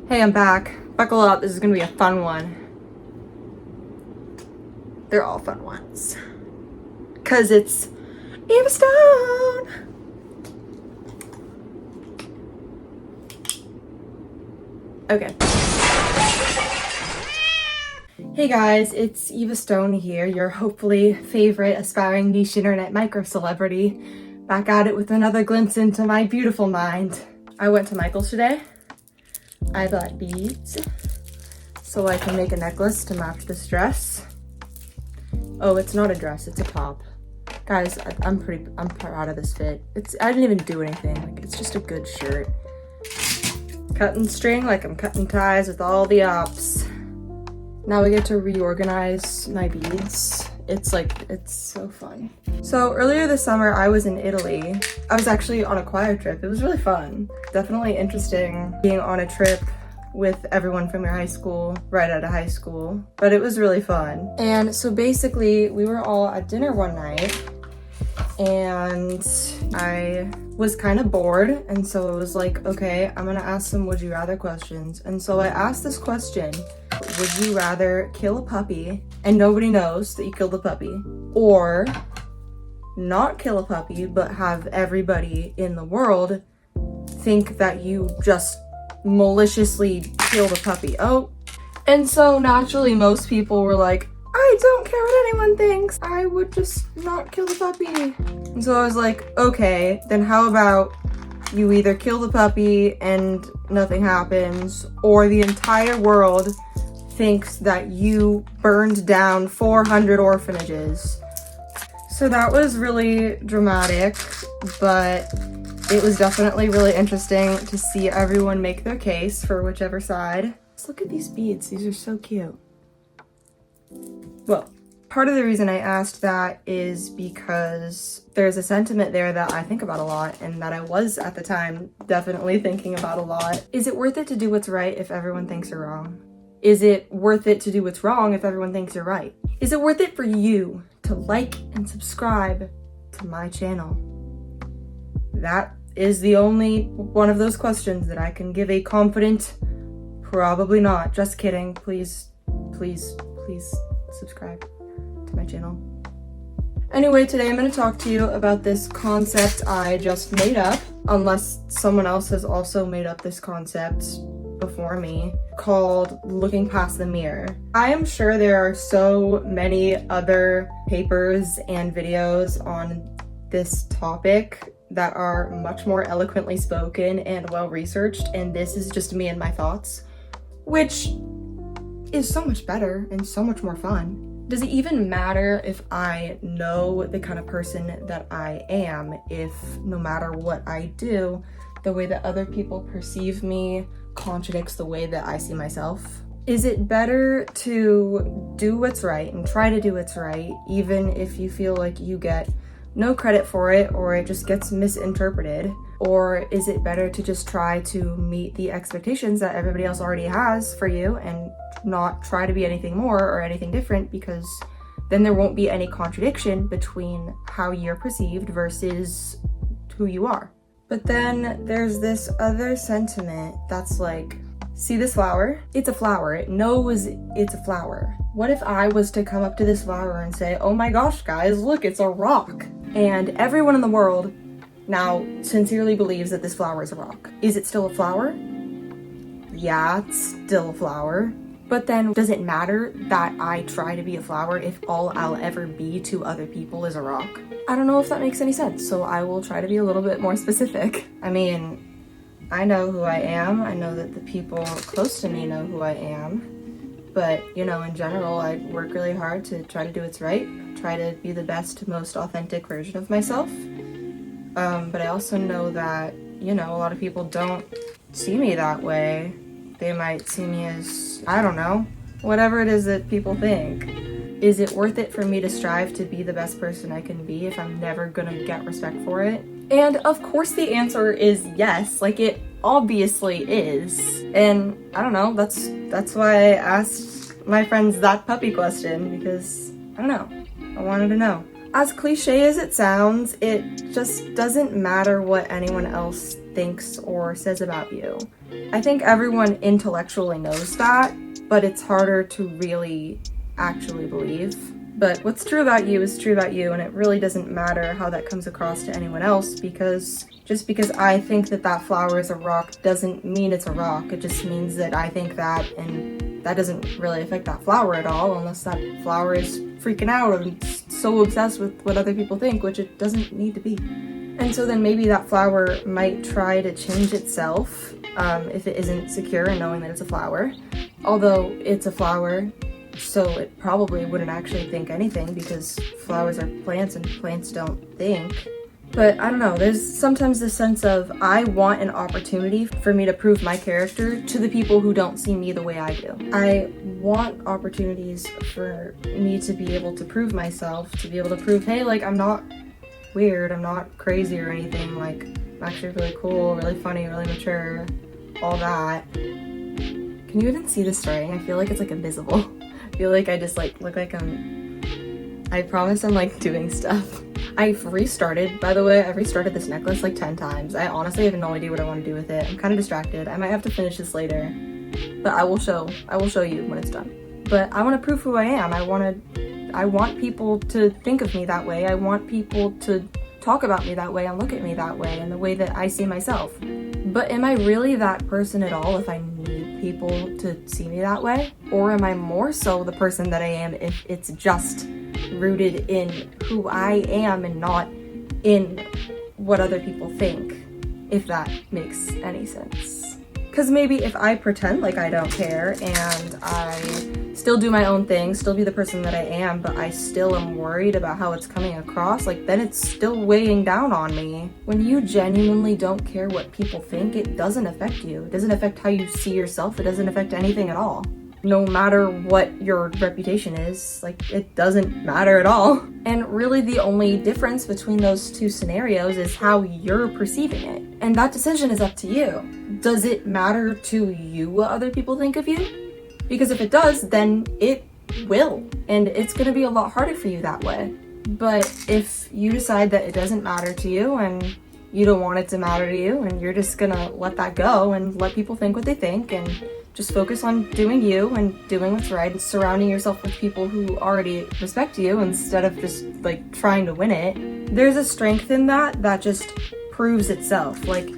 Hey, I'm back. Buckle up, this is gonna be a fun one. They're all fun ones. Cause it's Eva Stone! Okay. Hey guys, it's Eva Stone here, your hopefully favorite aspiring niche internet micro celebrity. Back at it with another glimpse into my beautiful mind. I went to Michael's today. I bought beads so I can make a necklace to match this dress. Oh, it's not a dress, it's a top. Guys, I'm proud of this fit. I didn't even do anything. Like, it's just a good shirt. Cutting string like I'm cutting ties with all the ops. Now we get to reorganize my beads. It's so fun. So earlier this summer, I was in Italy. I was actually on a choir trip. It was really fun. Definitely interesting being on a trip with everyone from your high school, right out of high school, but it was really fun. And so basically we were all at dinner one night and I was kind of bored. And so it was like, okay, I'm gonna ask some would you rather questions. And so I asked this question: would you rather kill a puppy and nobody knows that you killed the puppy, or not kill a puppy but have everybody in the world think that you just maliciously killed a puppy? Oh, and so naturally most people were like, I don't care what anyone thinks, I would just not kill the puppy. And so I was like, okay, then how about you either kill the puppy and nothing happens, or the entire world thinks that you burned down 400 orphanages. So that was really dramatic, but it was definitely really interesting to see everyone make their case for whichever side. Let's look at these beads, these are so cute. Well, part of the reason I asked that is because there's a sentiment there that I think about a lot, and that I was at the time definitely thinking about a lot. Is it worth it to do what's right if everyone thinks you're wrong? Is it worth it to do what's wrong if everyone thinks you're right? Is it worth it for you to like and subscribe to my channel? That is the only one of those questions that I can give a confident probably not. Just kidding. Please, please, please subscribe to my channel. Anyway, today I'm going to talk to you about this concept I just made up, unless someone else has also made up this concept before me, called looking past the mirror. I am sure there are so many other papers and videos on this topic that are much more eloquently spoken and well researched, and this is just me and my thoughts, which is so much better and so much more fun. Does it even matter if I know the kind of person that I am, if no matter what I do, the way that other people perceive me contradicts the way that I see myself? Is it better to do what's right and try to do what's right, even if you feel like you get no credit for it or it just gets misinterpreted? Or is it better to just try to meet the expectations that everybody else already has for you and not try to be anything more or anything different, because then there won't be any contradiction between how you're perceived versus who you are? But then there's this other sentiment that's like, see this flower? It's a flower. It knows it's a flower. What if I was to come up to this flower and say, oh my gosh, guys, look, it's a rock. And everyone in the world now sincerely believes that this flower is a rock. Is it still a flower? Yeah, it's still a flower. But then does it matter that I try to be a flower if all I'll ever be to other people is a rock? I don't know if that makes any sense, so I will try to be a little bit more specific. I mean, I know who I am. I know that the people close to me know who I am. But, you know, in general, I work really hard to try to do what's right, try to be the best, most authentic version of myself. But I also know that, you know, a lot of people don't see me that way. They might see me as, I don't know, whatever it is that people think. Is it worth it for me to strive to be the best person I can be if I'm never gonna get respect for it? And of course the answer is yes, like it obviously is. And I don't know, that's why I asked my friends that puppy question, because I don't know, I wanted to know. As cliche as it sounds, it just doesn't matter what anyone else thinks or says about you. I think everyone intellectually knows that, but it's harder to really actually believe. But what's true about you is true about you, and it really doesn't matter how that comes across to anyone else, because just because I think that that flower is a rock doesn't mean it's a rock. It just means that I think that, and that doesn't really affect that flower at all, unless that flower is freaking out and so obsessed with what other people think, which it doesn't need to be. And so then maybe that flower might try to change itself if it isn't secure in knowing that it's a flower. Although it's a flower, so it probably wouldn't actually think anything, because flowers are plants and plants don't think. But I don't know, there's sometimes this sense of I want an opportunity for me to prove my character to the people who don't see me the way I do. I want opportunities for me to be able to prove myself, to be able to prove, hey, like, I'm not weird, I'm not crazy or anything, like, I'm actually really cool, really funny, really mature, all that. Can you even see the string? I feel like it's like invisible. I feel like I just like look like I promise I'm like doing stuff. I've restarted, by the way, I've restarted this necklace like 10 times. I honestly have no idea what I want to do with it. I'm kind of distracted. I might have to finish this later, but I will show you when it's done. But I want to prove who I am. I want people to think of me that way. I want people to talk about me that way and look at me that way and the way that I see myself. But am I really that person at all if I need people to see me that way? Or am I more so the person that I am if it's just rooted in who I am and not in what other people think, if that makes any sense? Because maybe if I pretend like I don't care and I still do my own thing, still be the person that I am, but I still am worried about how it's coming across, like then it's still weighing down on me. When you genuinely don't care what people think, it doesn't affect you. It doesn't affect how you see yourself. It doesn't affect anything at all. No matter what your reputation is, like, it doesn't matter at all. And really the only difference between those two scenarios is how you're perceiving it. And that decision is up to you. Does it matter to you what other people think of you? Because if it does, then it will. And it's gonna be a lot harder for you that way. But if you decide that it doesn't matter to you and you don't want it to matter to you and you're just gonna let that go and let people think what they think and just focus on doing you and doing what's right and surrounding yourself with people who already respect you instead of just like trying to win it. There's a strength in that just proves itself. Like,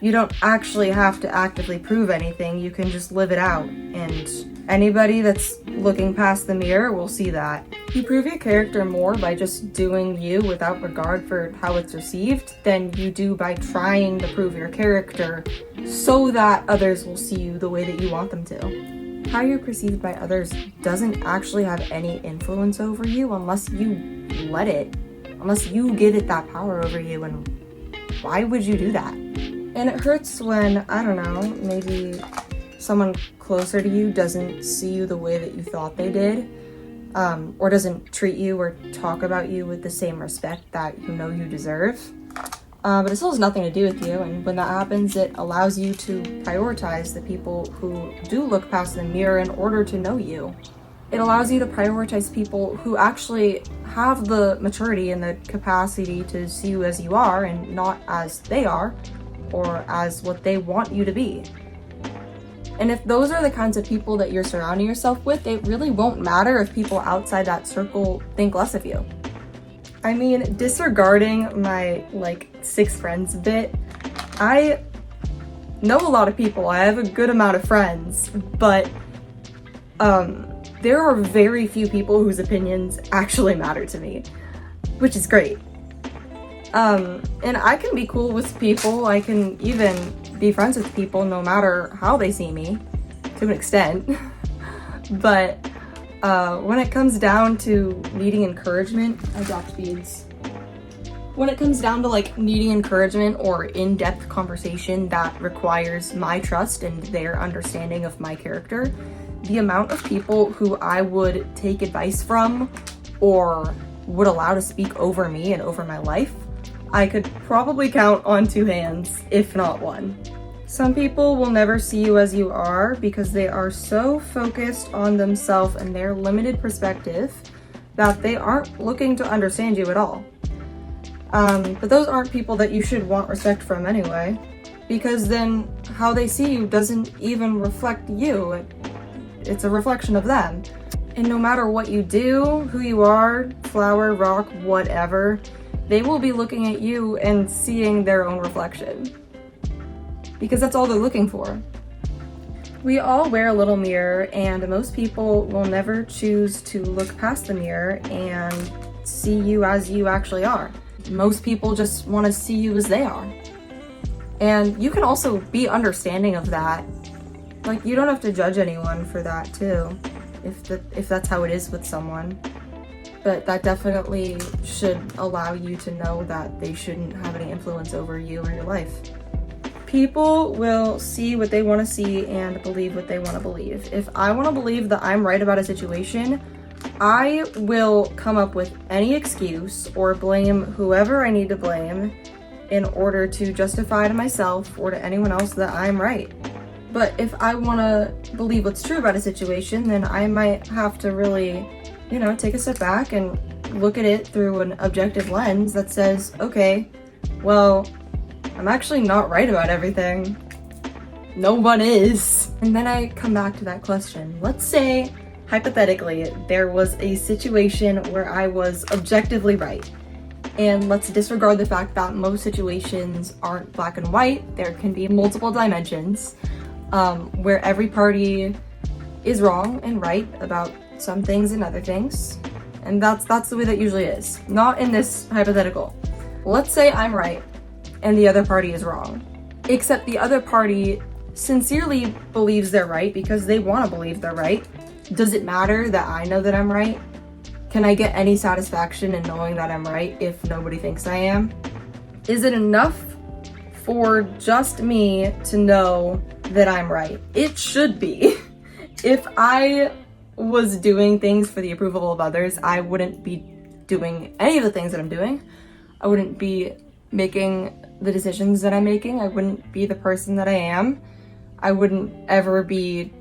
you don't actually have to actively prove anything, you can just live it out. And anybody that's looking past the mirror will see that. You prove your character more by just doing you without regard for how it's received than you do by trying to prove your character so that others will see you the way that you want them to. How you're perceived by others doesn't actually have any influence over you unless you let it, unless you give it that power over you, and why would you do that? And it hurts when, I don't know, maybe someone closer to you doesn't see you the way that you thought they did, or doesn't treat you or talk about you with the same respect that you know you deserve. But it still has nothing to do with you, and when that happens, it allows you to prioritize the people who do look past the mirror in order to know you. It allows you to prioritize people who actually have the maturity and the capacity to see you as you are and not as they are, or as what they want you to be. And if those are the kinds of people that you're surrounding yourself with, it really won't matter if people outside that circle think less of you. I mean, disregarding my, like, 6 friends bit, I know a lot of people, I have a good amount of friends, but, there are very few people whose opinions actually matter to me, which is great. And I can be cool with people, I can even be friends with people no matter how they see me, to an extent. But when it comes down to needing encouragement, I dropped beads. When it comes down to like needing encouragement or in-depth conversation that requires my trust and their understanding of my character, the amount of people who I would take advice from or would allow to speak over me and over my life, I could probably count on 2 hands, if not 1. Some people will never see you as you are because they are so focused on themselves and their limited perspective that they aren't looking to understand you at all. But those aren't people that you should want respect from anyway, because then how they see you doesn't even reflect you. It's a reflection of them. And no matter what you do, who you are, flower, rock, whatever, they will be looking at you and seeing their own reflection. Because that's all they're looking for. We all wear a little mirror, and most people will never choose to look past the mirror and see you as you actually are. Most people just want to see you as they are. And you can also be understanding of that. Like, you don't have to judge anyone for that too, if that's how it is with someone. But that definitely should allow you to know that they shouldn't have any influence over you or your life. People will see what they want to see and believe what they want to believe. If I want to believe that I'm right about a situation, I will come up with any excuse or blame whoever I need to blame in order to justify to myself or to anyone else that I'm right. But if I want to believe what's true about a situation, then I might have to really, take a step back and look at it through an objective lens that says, okay, well, I'm actually not right about everything. No one is. And then I come back to that question. Let's say, hypothetically, there was a situation where I was objectively right. And let's disregard the fact that most situations aren't black and white. There can be multiple dimensions where every party is wrong and right about some things and other things. And that's the way that usually is. Not in this hypothetical. Let's say I'm right and the other party is wrong. Except the other party sincerely believes they're right because they want to believe they're right. Does it matter that I know that I'm right? Can I get any satisfaction in knowing that I'm right if nobody thinks I am? Is it enough for just me to know that I'm right? It should be. If I was doing things for the approval of others, I wouldn't be doing any of the things that I'm doing. I wouldn't be making the decisions that I'm making. I wouldn't be the person that I am. I wouldn't ever be,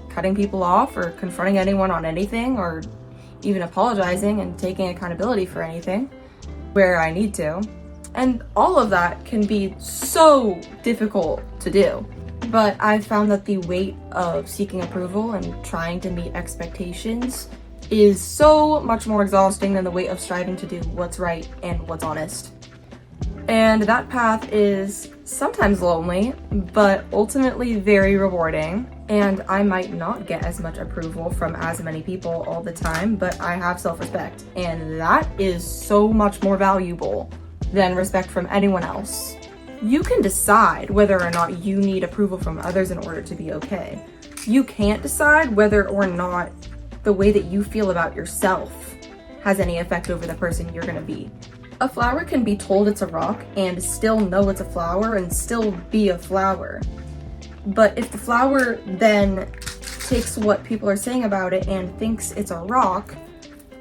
cutting people off or confronting anyone on anything or even apologizing and taking accountability for anything where I need to. And all of that can be so difficult to do. But I've found that the weight of seeking approval and trying to meet expectations is so much more exhausting than the weight of striving to do what's right and what's honest. And that path is sometimes lonely, but ultimately very rewarding. And I might not get as much approval from as many people all the time, but I have self-respect. And that is so much more valuable than respect from anyone else. You can decide whether or not you need approval from others in order to be okay. You can't decide whether or not the way that you feel about yourself has any effect over the person you're gonna be. A flower can be told it's a rock and still know it's a flower and still be a flower. But if the flower then takes what people are saying about it and thinks it's a rock,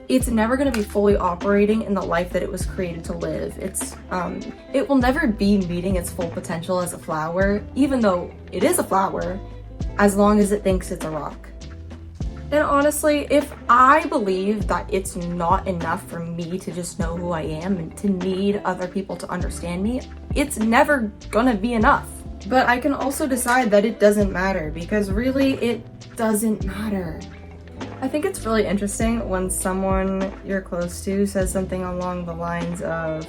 it's never going to be fully operating in the life that it was created to live. It will never be meeting its full potential as a flower, even though it is a flower, as long as it thinks it's a rock. And honestly, if I believe that it's not enough for me to just know who I am and to need other people to understand me, it's never gonna be enough. But I can also decide that it doesn't matter, because really it doesn't matter. I think it's really interesting when someone you're close to says something along the lines of,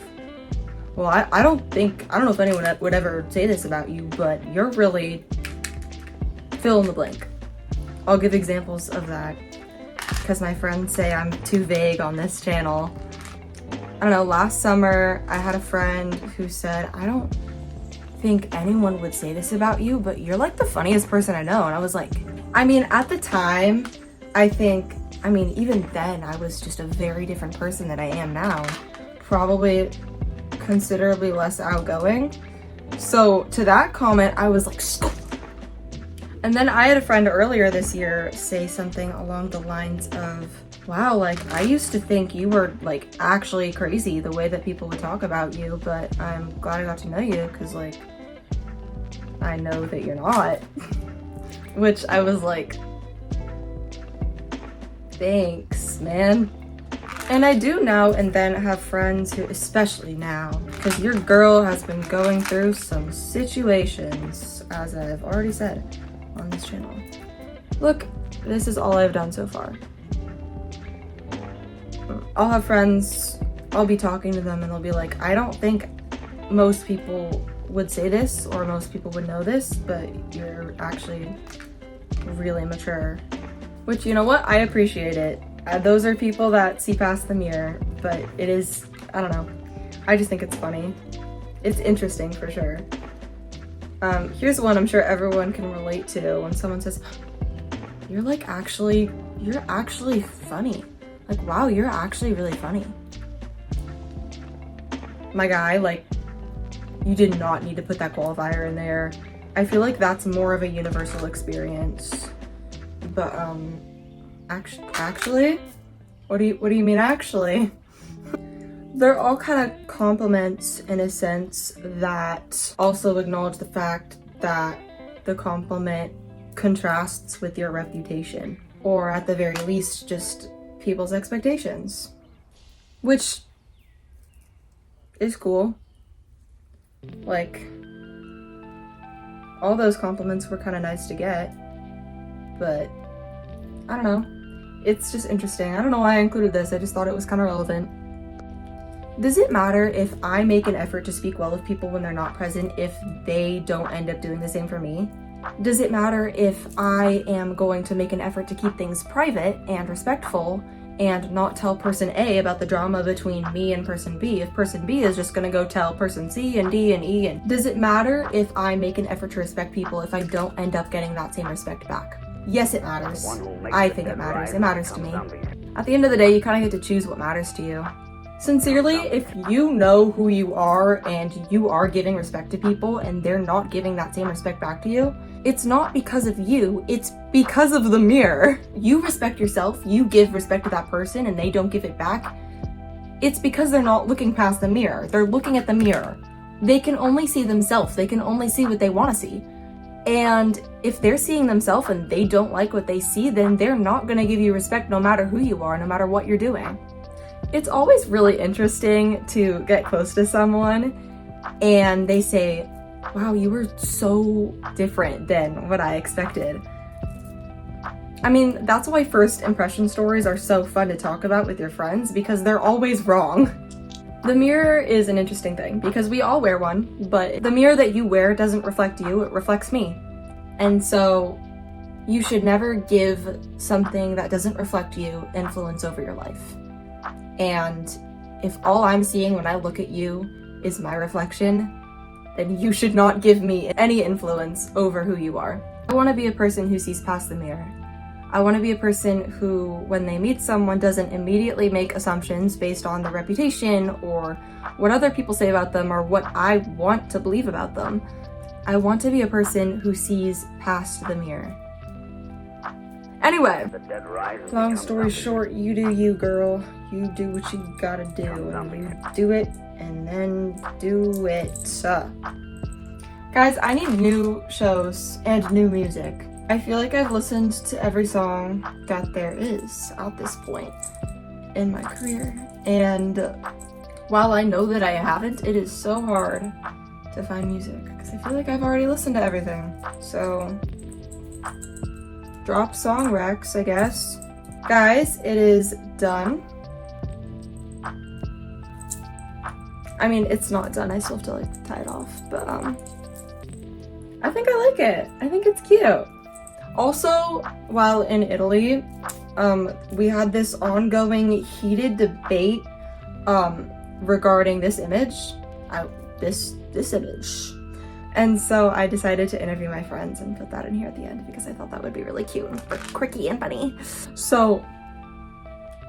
well, I don't know if anyone would ever say this about you, but you're really fill in the blank. I'll give examples of that because my friends say I'm too vague on this channel. I don't know, last summer I had a friend who said, I don't think anyone would say this about you, but you're like the funniest person I know. And I was like, at the time, even then I was just a very different person than I am now. Probably considerably less outgoing. So to that comment, I was like, stop. And then I had a friend earlier this year say something along the lines of, wow, I used to think you were actually crazy the way that people would talk about you, but I'm glad I got to know you because I know that you're not. Which I was like, thanks, man. And I do now and then have friends who, especially now, because your girl has been going through some situations, as I've already said on this channel. Look, this is all I've done so far. I'll have friends, I'll be talking to them and they'll be like, I don't think most people would say this or most people would know this, but you're actually really mature. Which, you know what? I appreciate it. Those are people that see past the mirror, but it is, I don't know. I just think it's funny. It's interesting for sure. Here's one I'm sure everyone can relate to when someone says, you're actually funny. Like, wow, you're actually really funny. My guy, like, you did not need to put that qualifier in there. I feel like that's more of a universal experience. But, actually? What do you mean actually? They're all kind of compliments in a sense that also acknowledge the fact that the compliment contrasts with your reputation, or at the very least, just people's expectations, which is cool. Like, all those compliments were kind of nice to get, but I don't know. It's just interesting. I don't know why I included this. I just thought it was kind of relevant. Does it matter if I make an effort to speak well of people when they're not present if they don't end up doing the same for me? Does it matter if I am going to make an effort to keep things private and respectful and not tell person A about the drama between me and person B if person B is just gonna go tell person C and D and E? And does it matter if I make an effort to respect people if I don't end up getting that same respect back? Yes, it matters. I think it matters. It matters to me. At the end of the day, you kind of get to choose what matters to you. Sincerely, if you know who you are and you are giving respect to people and they're not giving that same respect back to you, it's not because of you, it's because of the mirror. You respect yourself, you give respect to that person and they don't give it back. It's because they're not looking past the mirror. They're looking at the mirror. They can only see themselves. They can only see what they want to see. And if they're seeing themselves and they don't like what they see, then they're not going to give you respect no matter who you are, no matter what you're doing. It's always really interesting to get close to someone and they say, wow, you were so different than what I expected. I mean, that's why first impression stories are so fun to talk about with your friends, because they're always wrong. The mirror is an interesting thing because we all wear one, but the mirror that you wear doesn't reflect you, it reflects me. And so you should never give something that doesn't reflect you influence over your life. And if all I'm seeing when I look at you is my reflection, then you should not give me any influence over who you are. I want to be a person who sees past the mirror. I want to be a person who, when they meet someone, doesn't immediately make assumptions based on their reputation or what other people say about them or what I want to believe about them. I want to be a person who sees past the mirror. Anyway, long story short, you do you, girl. You do what you gotta do, and you do it, and then do it. Guys, I need new shows and new music. I feel like I've listened to every song that there is at this point in my career. And while I know that I haven't, it is so hard to find music because I feel like I've already listened to everything. So, drop song recs, I guess. Guys, it is done. I mean, it's not done. I still have to like tie it off, but I think I like it. I think it's cute. Also, while in Italy, we had this ongoing heated debate regarding this image, this image. And so I decided to interview my friends and put that in here at the end because I thought that would be really cute and quirky and funny. So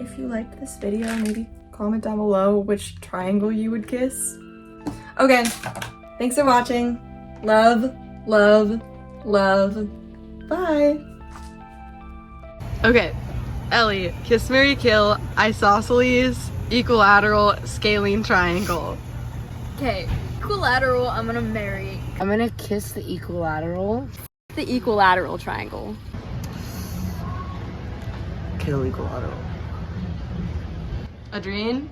if you liked this video, maybe comment down below which triangle you would kiss. Okay, thanks for watching. Love, love, love. Bye. Okay, Ellie, kiss, marry, kill, isosceles, equilateral, scalene triangle. Okay, equilateral, I'm gonna marry. I'm gonna kiss the equilateral. The equilateral triangle. Kill equilateral. Adrien?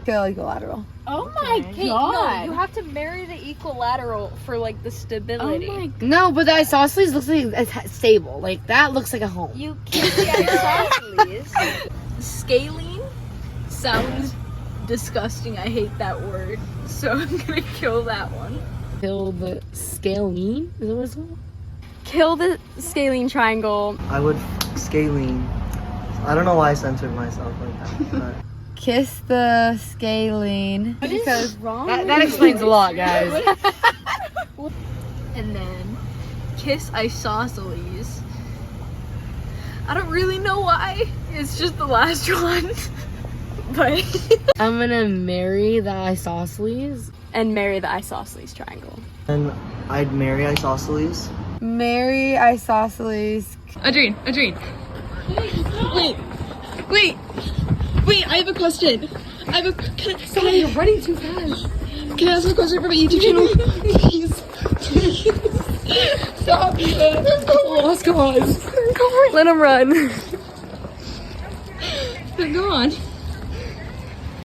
Kill equilateral. Oh my Okay. god! No, you have to marry the equilateral for like the stability. No, but the isosceles looks like it's stable. Like that looks like a home. You kiss the isosceles. Scalene sounds disgusting. I hate that word. So I'm gonna kill that one. Kill the scalene? Is that what it's called? Kill the scalene triangle. I would scalene. I don't know why I censored myself like that, but Kiss the scalene. Because wrong. That explains a lot, guys. And then kiss isosceles. I don't really know why. It's just the last one. But I'm gonna marry the isosceles. and marry the isosceles triangle. then I'd marry isosceles. Marry isosceles. Adrien. Wait, I have a question. Sorry, you're running too fast. Can I ask a question from a YouTube channel? Please. Stop it. Lost cause. Let him run. Go on.